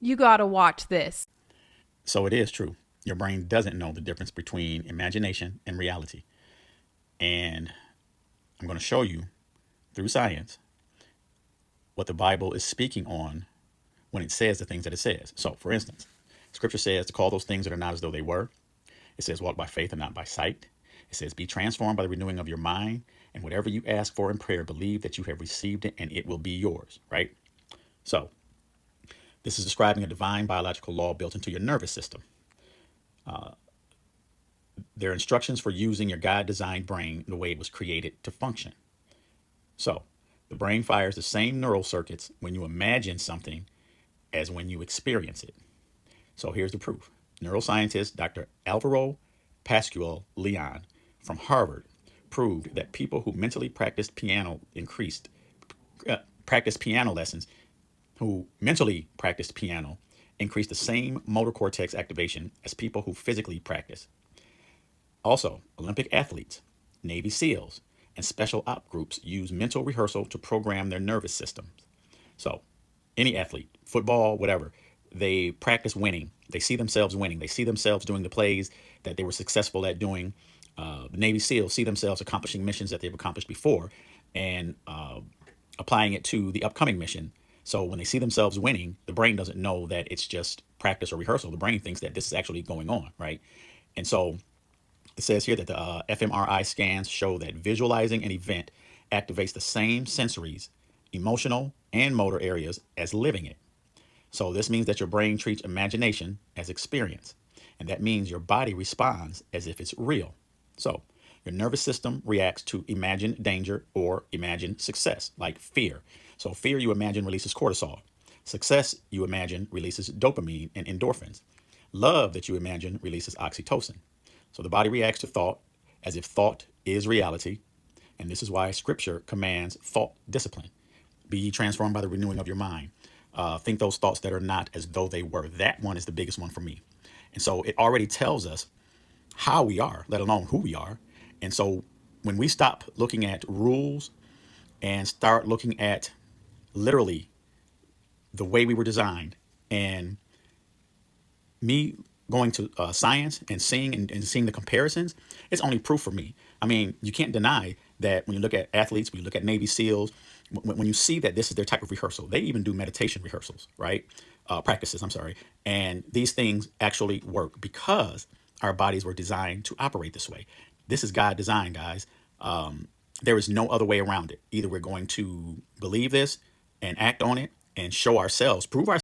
You gotta watch this. So it is true. Your brain doesn't know the difference between imagination and reality. And I'm going to show you through science what the Bible is speaking on when it says the things that it says. So, for instance, scripture says to call those things that are not as though they were. It says walk by faith and not by sight. It says be transformed by the renewing of your mind. And whatever you ask for in prayer, believe that you have received it and it will be yours, right? So, this is describing a divine biological law built into your nervous system. There are instructions for using your God designed brain the way it was created to function. So, the brain fires the same neural circuits when you imagine something as when you experience it. So, here's the proof. Neuroscientist Dr. Alvaro Pascual Leon from Harvard proved that people who mentally practiced piano lessons, who mentally practiced piano, increased the same motor cortex activation as people who physically practice. Also, Olympic athletes, Navy SEALs, and special op groups use mental rehearsal to program their nervous systems. So, any athlete, football, whatever, they practice winning. They see themselves winning. They see themselves doing the plays that they were successful at doing. The Navy SEALs see themselves accomplishing missions that they've accomplished before and applying it to the upcoming mission. So when they see themselves winning, the brain doesn't know that it's just practice or rehearsal. The brain thinks that this is actually going on, right? And so it says here that the fMRI scans show that visualizing an event activates the same sensories, emotional, and motor areas as living it. So this means that your brain treats imagination as experience. And that means your body responds as if it's real. So your nervous system reacts to imagined danger or imagined success, like fear. So fear you imagine releases cortisol. Success you imagine releases dopamine and endorphins. Love that you imagine releases oxytocin. So the body reacts to thought as if thought is reality. And this is why scripture commands thought discipline. Be ye transformed by the renewing of your mind. Think those thoughts that are not as though they were. That one is the biggest one for me. And so it already tells us how we are, let alone who we are. And so when we stop looking at rules and start looking at literally the way we were designed, and me going to science and seeing the comparisons, it's only proof for me. I mean, you can't deny that when you look at athletes, when you look at Navy SEALs, when you see that this is their type of rehearsal, they even do meditation rehearsals, right? Practices, I'm sorry. And these things actually work because our bodies were designed to operate this way. This is God designed, guys. There is no other way around it. Either we're going to believe this and act on it and show ourselves, prove ourselves